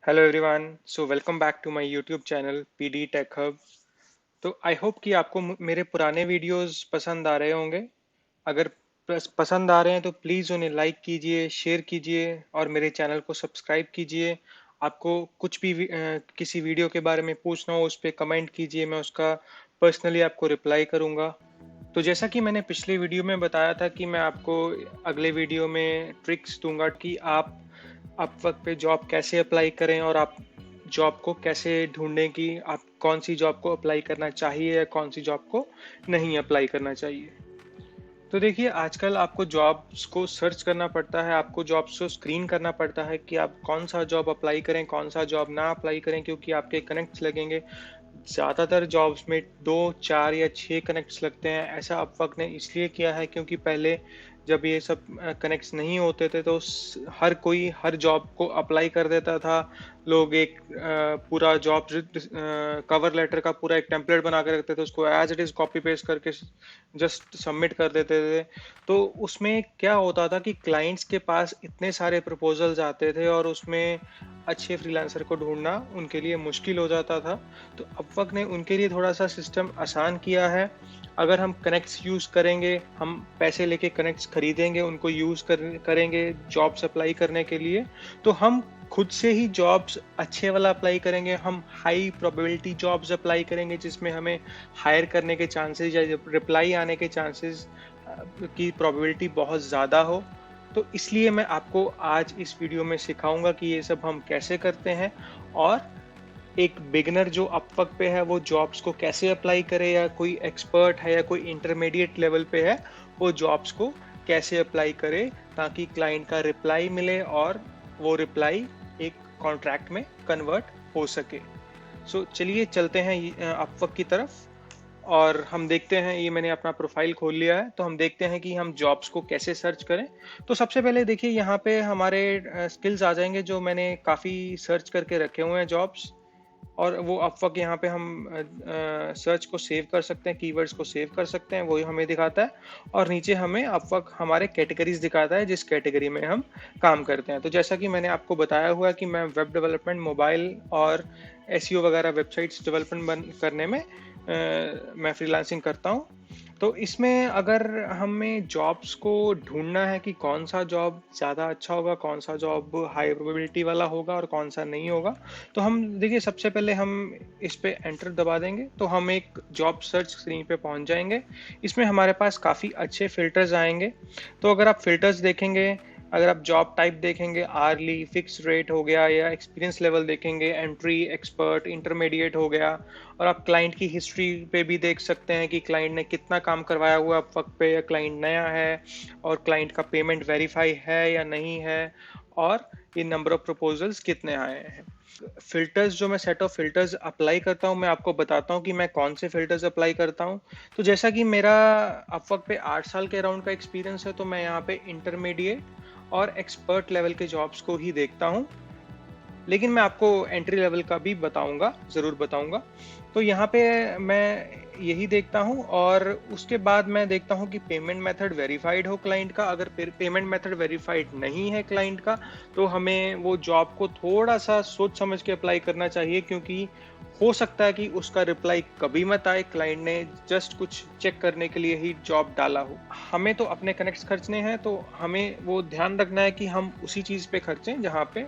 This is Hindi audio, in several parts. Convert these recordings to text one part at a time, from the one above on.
Hello everyone, so welcome back to my YouTube channel PD Tech Hub. तो आई होप कि आपको मेरे पुराने वीडियोस पसंद आ रहे होंगे। अगर पसंद आ रहे हैं तो प्लीज़ उन्हें लाइक कीजिए, शेयर कीजिए और मेरे चैनल को सब्सक्राइब कीजिए। आपको कुछ भी किसी वीडियो के बारे में पूछना हो उस पर कमेंट कीजिए, मैं उसका पर्सनली आपको रिप्लाई करूँगा। तो जैसा कि मैंने पिछले वीडियो में बताया था कि मैं आपको अगले वीडियो में ट्रिक्स दूंगा कि आप अपवर्क पे जॉब कैसे अप्लाई करें और आप जॉब को कैसे ढूंढें कि आप कौन सी जॉब को अप्लाई करना चाहिए या कौन सी जॉब को नहीं अप्लाई करना चाहिए। तो देखिए, आजकल आपको जॉब्स को सर्च करना पड़ता है, आपको जॉब्स को स्क्रीन करना पड़ता है कि आप कौन सा जॉब अप्लाई करें, कौन सा जॉब ना अप्लाई करें, क्योंकि आपके कनेक्ट्स लगेंगे। ज़्यादातर जॉब्स में 2, 4 या 6 कनेक्ट्स लगते हैं। ऐसा अपवर्क ने इसलिए किया है क्योंकि पहले जब ये सब कनेक्ट्स नहीं होते थे तो हर कोई हर जॉब को अप्लाई कर देता था। लोग एक पूरा जॉब कवर लेटर का पूरा एक टेम्पलेट बना के रखते थे, उसको as it is copy paste करके जस्ट सबमिट कर देते थे। तो उसमें क्या होता था कि क्लाइंट्स के पास इतने सारे प्रपोजल्स आते थे और उसमें अच्छे फ्रीलांसर को ढूंढना उनके लिए मुश्किल हो जाता था। तो अपवर्क ने उनके लिए थोड़ा सा सिस्टम आसान किया है। अगर हम कनेक्ट्स यूज़ करेंगे, हम पैसे लेके कनेक्ट्स खरीदेंगे, उनको यूज़ करेंगे जॉब्स अप्लाई करने के लिए, तो हम खुद से ही जॉब्स अच्छे वाला अप्लाई करेंगे। हम हाई प्रोबेबिलिटी जॉब्स अप्लाई करेंगे जिसमें हमें हायर करने के चांसेस या रिप्लाई आने के चांसेस की प्रोबेबिलिटी बहुत ज़्यादा हो। तो इसलिए मैं आपको आज इस वीडियो में सिखाऊंगा कि ये सब हम कैसे करते हैं, और एक बिगनर जो अपवर्क पे है वो जॉब्स को कैसे अप्लाई करे, या कोई एक्सपर्ट है या कोई इंटरमीडिएट लेवल पे है वो जॉब्स को कैसे अप्लाई करे, ताकि क्लाइंट का रिप्लाई मिले और वो रिप्लाई एक कॉन्ट्रैक्ट में कन्वर्ट हो सके। सो चलिए चलते हैं अपवर्क की तरफ और हम देखते हैं। ये मैंने अपना प्रोफाइल खोल लिया है, तो हम देखते हैं कि हम जॉब्स को कैसे सर्च करें। तो सबसे पहले देखिए, यहाँ पे हमारे स्किल्स आ जाएंगे जो मैंने काफ़ी सर्च करके रखे हुए हैं जॉब्स, और वो अपवर्क यहाँ पे हम सर्च को सेव कर सकते हैं, कीवर्ड्स को सेव कर सकते हैं, वही हमें दिखाता है। और नीचे हमें अपवर्क हमारे कैटेगरीज दिखाता है जिस कैटेगरी में हम काम करते हैं। तो जैसा कि मैंने आपको बताया हुआ है कि मैं वेब डेवलपमेंट, मोबाइल और एसईओ वगैरह वेबसाइट्स डेवलपमेंट करने में मैं फ्रीलांसिंग करता हूँ। तो इसमें अगर हमें जॉब्स को ढूंढना है कि कौन सा जॉब ज़्यादा अच्छा होगा, कौन सा जॉब हाई प्रोबेबिलिटी वाला होगा और कौन सा नहीं होगा, तो हम देखिए सबसे पहले हम इस पे एंटर दबा देंगे तो हम एक जॉब सर्च स्क्रीन पे पहुंच जाएंगे। इसमें हमारे पास काफ़ी अच्छे फिल्टर्स आएंगे। तो अगर आप फिल्टर्स देखेंगे, अगर आप जॉब टाइप देखेंगे, आर्ली, फिक्स रेट हो गया, या एक्सपीरियंस लेवल देखेंगे, एंट्री, एक्सपर्ट, इंटरमीडिएट हो गया, और आप क्लाइंट की हिस्ट्री पे भी देख सकते हैं कि क्लाइंट ने कितना काम करवाया हुआ है वक्त पे, या क्लाइंट नया है, और क्लाइंट का पेमेंट वेरीफाई है या नहीं है, और ये नंबर ऑफ प्रपोजल्स कितने आए हैं। फिल्टर्स जो मैं सेट ऑफ फिल्टर्स अप्लाई करता हूँ, मैं आपको बताता हूँ कि मैं कौन से फिल्टर्स अप्लाई करता हूँ। तो जैसा कि मेरा अपवर्क पे 8 साल के अराउंड का एक्सपीरियंस है, तो मैं यहाँ पे इंटरमीडिएट और एक्सपर्ट लेवल के जॉब्स को ही देखता हूँ, लेकिन मैं आपको एंट्री लेवल का भी बताऊंगा, ज़रूर बताऊंगा। तो यहाँ पे मैं यही देखता हूँ, और उसके बाद मैं देखता हूँ कि पेमेंट मेथड वेरीफाइड हो क्लाइंट का। अगर पेमेंट मेथड वेरीफाइड नहीं है क्लाइंट का, तो हमें वो जॉब को थोड़ा सा सोच समझ के अप्लाई करना चाहिए, क्योंकि हो सकता है कि उसका रिप्लाई कभी मत आए, क्लाइंट ने जस्ट कुछ चेक करने के लिए ही जॉब डाला हो। हमें तो अपने कनेक्ट्स खर्चने हैं, तो हमें वो ध्यान रखना है कि हम उसी चीज़ पे खर्चें जहाँ पे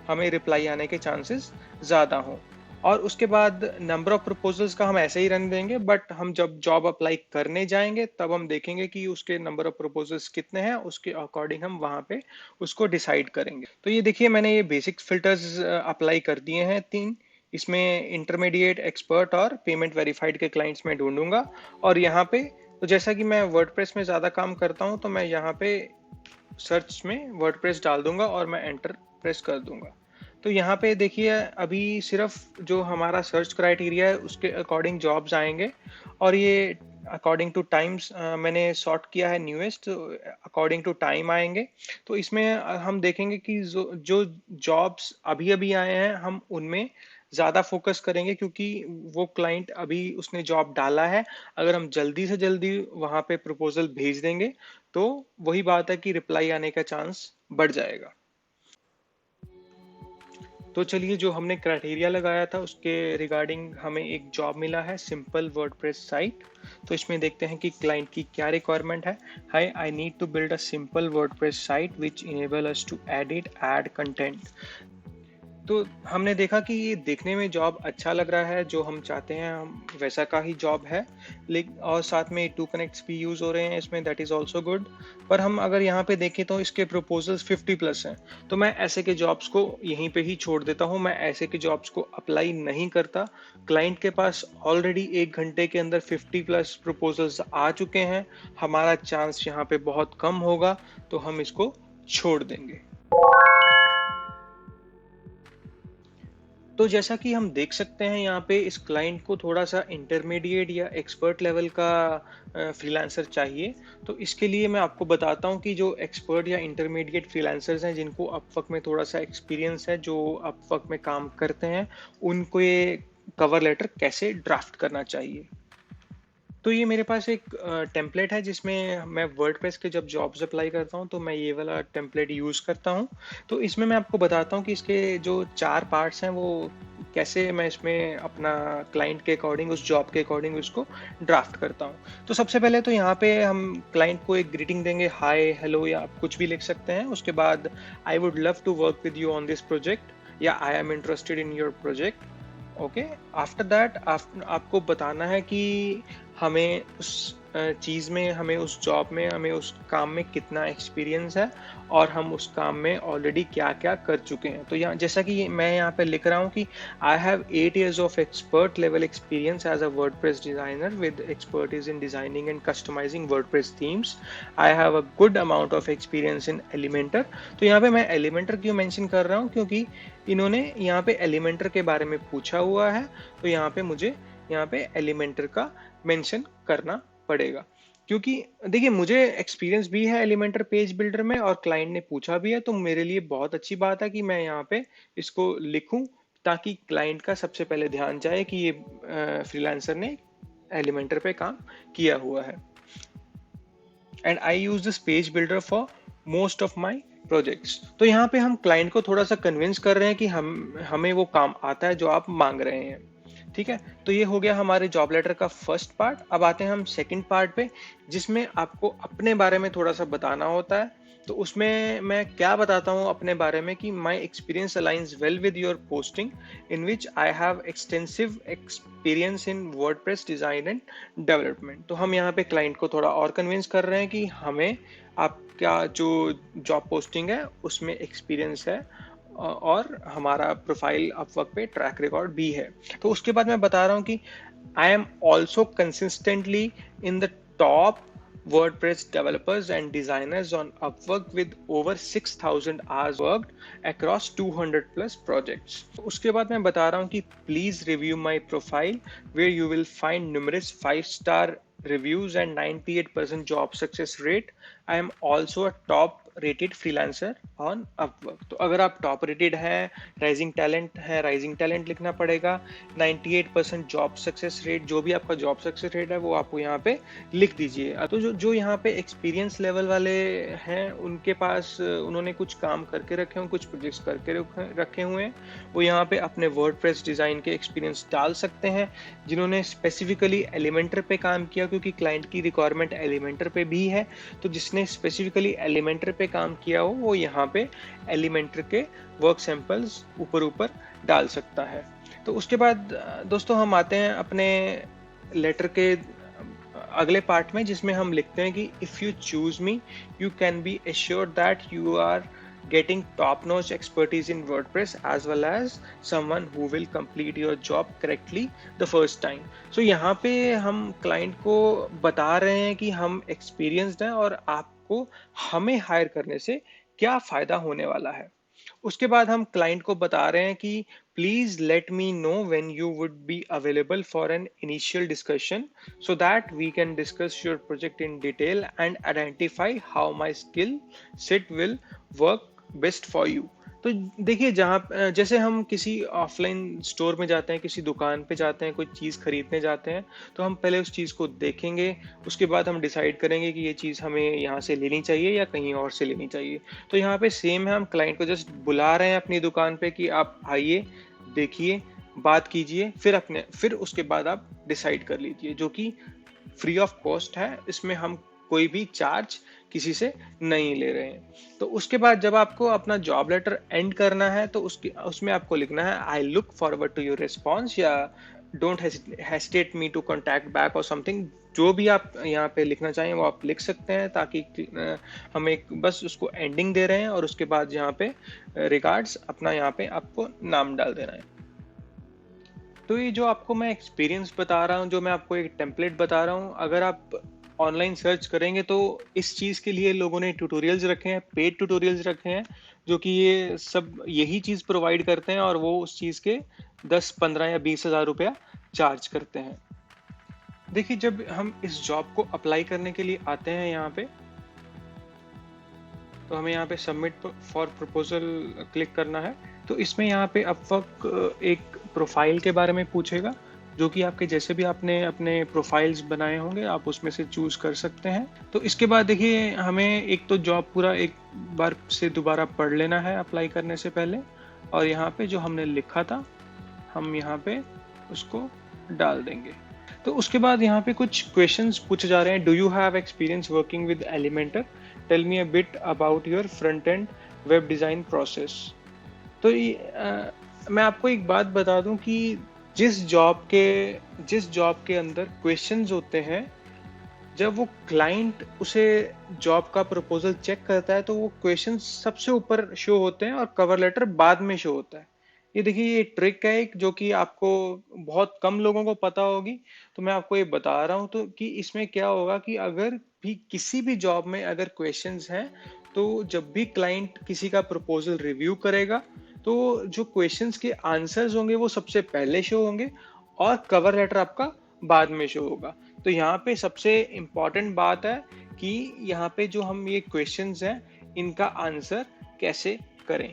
हमें रिप्लाई आने के चांसेस ज़्यादा हों। और उसके बाद नंबर ऑफ प्रपोजल्स का हम ऐसे ही रन देंगे, बट हम जब जॉब अप्लाई करने जाएंगे तब हम देखेंगे कि उसके नंबर ऑफ प्रपोजल्स कितने हैं, उसके अकॉर्डिंग हम वहाँ पे उसको डिसाइड करेंगे। तो ये देखिए, मैंने ये बेसिक फिल्टर्स अप्लाई कर दिए हैं 3। इसमें इंटरमीडिएट, एक्सपर्ट और पेमेंट वेरीफाइड के क्लाइंट्स में ढूंढूंगा। और यहाँ पे तो जैसा कि मैं वर्डप्रेस में ज़्यादा काम करता हूँ, तो मैं यहाँ पे सर्च में वर्डप्रेस डाल दूंगा और मैं एंटर प्रेस कर दूंगा। तो यहाँ पे देखिए, अभी सिर्फ जो हमारा सर्च क्राइटेरिया है उसके अकॉर्डिंग जॉब्स आएंगे, और ये अकॉर्डिंग टू टाइम्स मैंने सॉर्ट किया है न्यूएस्ट, अकॉर्डिंग टू टाइम आएंगे। तो इसमें हम देखेंगे कि जो जॉब्स अभी अभी आए हैं हम उनमें ज़्यादा फोकस करेंगे, क्योंकि वो क्लाइंट अभी उसने जॉब डाला है। अगर हम जल्दी से जल्दी वहाँ पे प्रपोजल भेज देंगे तो वही बात है कि रिप्लाई आने का चांस बढ़ जाएगा। तो चलिए, जो हमने क्राइटेरिया लगाया था उसके रिगार्डिंग हमें एक जॉब मिला है, सिंपल वर्डप्रेस साइट। तो इसमें देखते हैं कि क्लाइंट की क्या रिक्वायरमेंट है। Hi, I need to build a simple WordPress site which enable us to edit add content. तो हमने देखा कि ये देखने में जॉब अच्छा लग रहा है, जो हम चाहते हैं हम वैसा का ही जॉब है। लेकिन और साथ में टू कनेक्ट्स भी यूज़ हो रहे हैं इसमें, दैट इज़ ऑल्सो गुड। पर हम अगर यहाँ पे देखें तो इसके प्रपोजल्स 50+ हैं। तो मैं ऐसे के जॉब्स को यहीं पे ही छोड़ देता हूँ, मैं ऐसे के जॉब्स को अप्लाई नहीं करता। क्लाइंट के पास ऑलरेडी 1 घंटे के अंदर 50+ प्रपोजल्स आ चुके हैं, हमारा चांस यहाँ पे बहुत कम होगा, तो हम इसको छोड़ देंगे। तो जैसा कि हम देख सकते हैं यहाँ पे इस क्लाइंट को थोड़ा सा इंटरमीडिएट या एक्सपर्ट लेवल का फ्रीलांसर चाहिए। तो इसके लिए मैं आपको बताता हूँ कि जो एक्सपर्ट या इंटरमीडिएट फ्रीलांसर्स हैं, जिनको अपवर्क में थोड़ा सा एक्सपीरियंस है, जो अपवर्क में काम करते हैं, उनको ये कवर लेटर कैसे ड्राफ्ट करना चाहिए। तो ये मेरे पास एक टेम्पलेट है जिसमें मैं वर्डप्रेस के जब जॉब्स अप्लाई करता हूँ तो मैं ये वाला टेम्पलेट यूज़ करता हूँ। तो इसमें मैं आपको बताता हूँ कि इसके जो 4 पार्ट्स हैं वो कैसे मैं इसमें अपना क्लाइंट के अकॉर्डिंग, उस जॉब के अकॉर्डिंग उसको ड्राफ्ट करता हूँ। तो सबसे पहले तो यहाँ पे हम क्लाइंट को एक ग्रीटिंग देंगे, हाय, हेलो या आप कुछ भी लिख सकते हैं। उसके बाद I would love to work with you on this project या I am interested in your project. Okay, after that आपको बताना है कि हमें उस चीज़ में, हमें उस जॉब में, हमें उस काम में कितना एक्सपीरियंस है और हम उस काम में ऑलरेडी क्या क्या कर चुके हैं। तो यहाँ जैसा कि मैं यहाँ पे लिख रहा हूँ कि I have 8 years of expert level experience as a WordPress designer with expertise in designing and customizing WordPress themes. I have a good amount of experience in Elementor. तो यहाँ पे मैं एलिमेंटर क्यों मेंशन कर रहा हूँ, क्योंकि इन्होंने यहाँ पे एलिमेंटर के बारे में पूछा हुआ है, तो यहाँ पे मुझे यहाँ पे एलिमेंटर का मेंशन करना पड़ेगा। क्योंकि देखिए, मुझे एक्सपीरियंस भी है एलिमेंटर पेज बिल्डर में और क्लाइंट ने पूछा भी है, तो मेरे लिए बहुत अच्छी बात है कि मैं यहाँ पे इसको लिखूं, ताकि क्लाइंट का सबसे पहले ध्यान जाए कि ये फ्रीलांसर ने एलिमेंटर पे काम किया हुआ है। And I use this page builder for most of my projects. तो यहाँ पे हम क्लाइंट को थोड़ा सा कन्विंस कर रहे हैं कि हमें वो काम आता है जो आप मांग रहे हैं। ठीक है, तो ये हो गया हमारे जॉब लेटर का फर्स्ट पार्ट। अब आते हैं हम सेकंड पार्ट पे, जिसमें आपको अपने बारे में थोड़ा सा बताना होता है। तो उसमें मैं क्या बताता हूँ अपने बारे में कि my experience aligns well with your posting in which I have extensive experience in WordPress design and development. तो हम यहाँ पे क्लाइंट को थोड़ा और कन्विंस कर रहे हैं कि हमें आपका जो जॉब पोस्टिंग है उसमें एक्सपीरियंस है और हमारा प्रोफाइल अपवर्क पे ट्रैक रिकॉर्ड भी है। तो उसके बाद मैं बता रहा हूँ कि I am also consistently in the top WordPress developers and designers on Upwork with over 6,000 hours worked across 200+ projects. उसके बाद मैं बता रहा हूँ कि please review my profile where you will find numerous 5-star reviews and 98% job success rate. I am also a top rated freelancer on Upwork. तो अगर आप टॉप रेटेड हैं, राइजिंग टैलेंट है, राइजिंग टैलेंट लिखना पड़ेगा। 98% जॉब सक्सेस रेट, जो भी आपका जॉब सक्सेस रेट है वो आपको यहाँ पे लिख दीजिए। तो जो यहाँ पे एक्सपीरियंस लेवल वाले हैं, उनके पास उन्होंने कुछ काम करके रखे हुए, कुछ प्रोजेक्ट्स करके रखे हुए हैं, वो यहाँ पे अपने वर्डप्रेस डिजाइन के एक्सपीरियंस डाल सकते हैं। जिन्होंने स्पेसिफिकली एलिमेंटर पे काम किया, क्योंकि क्लाइंट की रिक्वायरमेंट एलिमेंटर पे भी है, तो जिसने स्पेसिफिकली एलिमेंटर पे काम किया हो वो यहाँ पे एलिमेंटर के वर्क सैंपल्स ऊपर डाल सकता है। तो उसके बाद दोस्तों हम आते हैं अपने लेटर के अगले पार्ट में, जिसमें हम लिखते हैं कि if you choose me you can be assured that you are getting top-notch expertise in WordPress as well as someone who will complete your job correctly the first time. So यहाँ पे हम क्लाइंट को बता रहे हैं कि हम experienced हैं और आपको हमें हायर करने से क्या फायदा होने वाला है। उसके बाद हम क्लाइंट को बता रहे हैं कि please let me know when you would be available for an initial discussion so that we can discuss your project in detail and identify how my skill set will work best for you. तो देखिए जैसे हम किसी ऑफलाइन स्टोर में जाते हैं, किसी दुकान पे जाते हैं, कोई चीज़ खरीदने जाते हैं, तो हम पहले उस चीज़ को देखेंगे, उसके बाद हम डिसाइड करेंगे कि ये चीज़ हमें यहाँ से लेनी चाहिए या कहीं और से लेनी चाहिए। तो यहाँ पे सेम है, हम क्लाइंट को जस्ट बुला रहे हैं अपनी दुकान पे कि आप आइए, देखिए, बात कीजिए, फिर उसके बाद आप डिसाइड कर लीजिए, जो कि फ्री ऑफ कॉस्ट है। इसमें हम कोई भी चार्ज किसी से नहीं ले रहे हैं। तो उसके बाद जब आपको अपना जॉब लेटर एंड करना है, तो उसमें आपको लिखना है I look forward to your response, या don't hesitate me to contact back और समथिंग। जो भी आप यहाँ पे लिखना चाहें वो आप लिख सकते हैं, ताकि हम एक बस उसको एंडिंग दे रहे हैं, और उसके बाद यहाँ पे रिगार्ड्स अपना यहाँ पे आपको नाम डाल देना है। तो ये जो आपको मैं एक्सपीरियंस बता रहा हूँ, जो मैं आपको एक टेम्पलेट बता रहा हूँ, अगर आप ऑनलाइन सर्च करेंगे तो इस चीज़ के लिए लोगों ने ट्यूटोरियल्स रखे हैं, पेड ट्यूटोरियल्स रखे हैं, जो कि ये सब यही चीज़ प्रोवाइड करते हैं, और वो उस चीज़ के 10, 15 या 20 हज़ार रुपया चार्ज करते हैं। देखिए, जब हम इस जॉब को अप्लाई करने के लिए आते हैं यहाँ पे, तो हमें यहाँ पे सबमिट फॉर प्रपोजल क्लिक करना है। तो इसमें यहाँ पे अपवर्क एक प्रोफाइल के बारे में पूछेगा, जो कि आपके जैसे भी आपने अपने प्रोफाइल्स बनाए होंगे आप उसमें से चूज कर सकते हैं। तो इसके बाद देखिए, हमें एक तो जॉब पूरा एक बार से दोबारा पढ़ लेना है अप्लाई करने से पहले, और यहाँ पे जो हमने लिखा था हम यहाँ पे उसको डाल देंगे। तो उसके बाद यहाँ पे कुछ क्वेश्चंस पूछे जा रहे हैं। Do you have experience working with Elementor, tell me a bit about your front end web design process. तो मैं आपको एक बात बता दूं कि जिस जॉब के अंदर क्वेश्चंस होते हैं, जब वो क्लाइंट उसे जॉब का प्रपोजल चेक करता है, तो वो क्वेश्चंस सबसे ऊपर शो होते हैं और कवर लेटर बाद में शो होता है। ये देखिए, ये ट्रिक है एक, जो कि आपको बहुत कम लोगों को पता होगी। तो मैं आपको ये बता रहा हूँ, तो कि इसमें क्या होगा कि अगर भी किसी भी जॉब में अगर क्वेश्चंस हैं, तो जब भी क्लाइंट किसी का प्रपोजल रिव्यू करेगा, तो जो क्वेश्चंस के आंसर्स होंगे वो सबसे पहले शो होंगे, और कवर लेटर आपका बाद में शो होगा। तो यहाँ पे सबसे इम्पॉर्टेंट बात है कि यहाँ पे जो हम ये क्वेश्चंस हैं, इनका आंसर कैसे करें।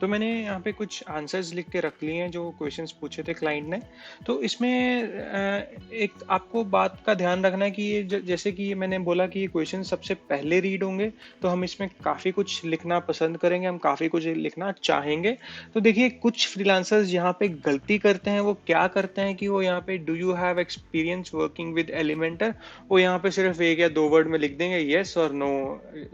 तो मैंने यहाँ पे कुछ आंसर्स लिख के रख लिए हैं जो क्वेश्चंस पूछे थे क्लाइंट ने। तो इसमें एक आपको बात का ध्यान रखना है कि ये जैसे कि मैंने बोला कि ये क्वेश्चन सबसे पहले रीड होंगे, तो हम इसमें काफ़ी कुछ लिखना पसंद करेंगे, हम काफ़ी कुछ लिखना चाहेंगे। तो देखिए, कुछ फ्रीलांसर्स यहाँ पे गलती करते हैं। वो क्या करते हैं कि वो यहाँ पे do you have experience working with Elementor, वो यहाँ पे सिर्फ 1 या 2 वर्ड में लिख देंगे येस और नो,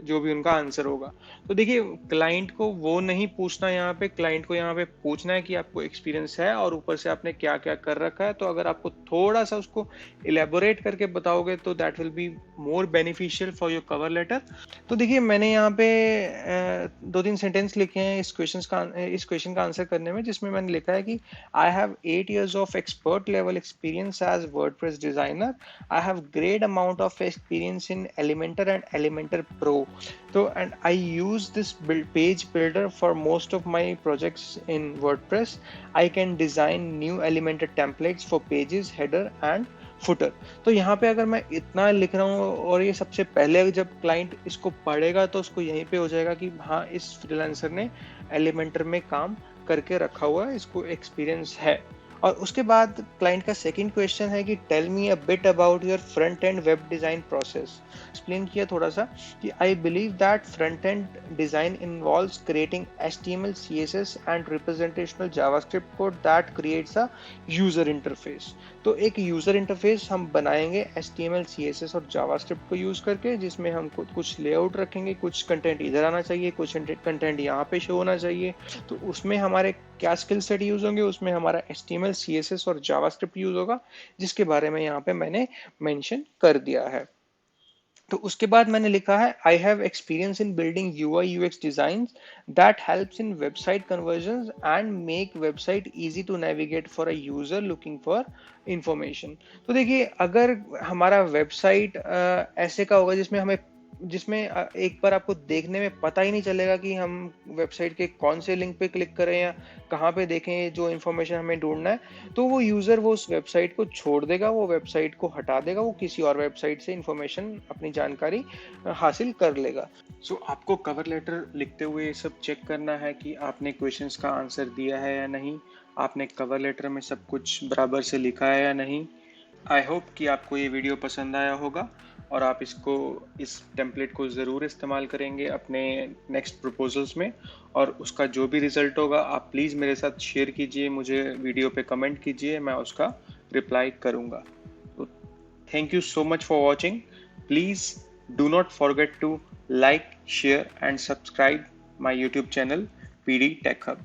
जो भी उनका आंसर होगा। तो देखिए, क्लाइंट को वो नहीं पूछना, यहाँ पे क्लाइंट को यहाँ पे पूछना है कि आपको एक्सपीरियंस है और ऊपर से आपने क्या क्या कर रखा है। तो अगर आपको थोड़ा सा उसको इलेबोरेट करके बताओगे, तो that will be more beneficial for your cover letter. तो देखिए, मैंने यहाँ पे 2-3 सेंटेंस लिखे हैं इस क्वेश्चन का आंसर करने में, जिसमें मैंने लिखा है कि I have 8 years of expert level experience as WordPress designer. I have great amount of experience in Elementor and Elementor Pro. So, and I use this page builder for most of my projects in WordPress. I can design new Elementor templates for pages, header and footer. तो यहाँ पे अगर मैं इतना लिख रहा हूँ, और ये सबसे पहले जब क्लाइंट इसको पढ़ेगा, तो उसको यहीं पे हो जाएगा कि हाँ, इस फ्रीलांसर ने एलिमेंटर में काम करके रखा हुआ है, इसको एक्सपीरियंस है। और उसके बाद क्लाइंट का सेकंड क्वेश्चन है कि tell me a bit about your front end web design process. Explain किया थोड़ा सा कि I believe that front end design involves creating HTML, CSS and representational JavaScript code that creates a user interface. तो एक यूज़र इंटरफेस हम बनाएंगे HTML, CSS और जावास्क्रिप्ट को यूज़ करके, जिसमें हम कुछ लेआउट रखेंगे, कुछ कंटेंट इधर आना चाहिए, कुछ कंटेंट यहाँ पे शो होना चाहिए। तो उसमें हमारे क्या स्किल सेट यूज़ होंगे, उसमें हमारा HTML, CSS और जावास्क्रिप्ट यूज़ होगा, जिसके बारे में यहाँ पे मैंने मेंशन कर दिया है। तो उसके बाद मैंने लिखा है I have experience in building UI UX design that helps in website conversion and make website easy to navigate for a user looking for information. तो देखिए, अगर हमारा वेबसाइट ऐसे का होगा जिसमें हमें जिसमें एक बार आपको देखने में पता ही नहीं चलेगा कि हम वेबसाइट के कौन से लिंक पे क्लिक करें या कहाँ पे देखें जो इन्फॉर्मेशन हमें ढूंढना है। तो वो यूज़र वो उस वेबसाइट को छोड़ देगा, वो वेबसाइट को हटा देगा, वो किसी और वेबसाइट से इन्फॉर्मेशन, अपनी जानकारी हासिल कर लेगा। सो आपको कवर लेटर लिखते हुए ये सब चेक करना है कि आपने क्वेश्चंस का आंसर दिया है या नहीं, आपने कवर लेटर में सब कुछ बराबर से लिखा है या नहीं। आई होप कि आपको ये वीडियो पसंद आया होगा और आप इस टेम्पलेट को ज़रूर इस्तेमाल करेंगे अपने नेक्स्ट प्रपोजल्स में, और उसका जो भी रिज़ल्ट होगा आप प्लीज़ मेरे साथ शेयर कीजिए, मुझे वीडियो पे कमेंट कीजिए, मैं उसका रिप्लाई करूँगा। तो thank you so much for watching. Please do not forget to like, share and subscribe my YouTube channel PD Tech Hub.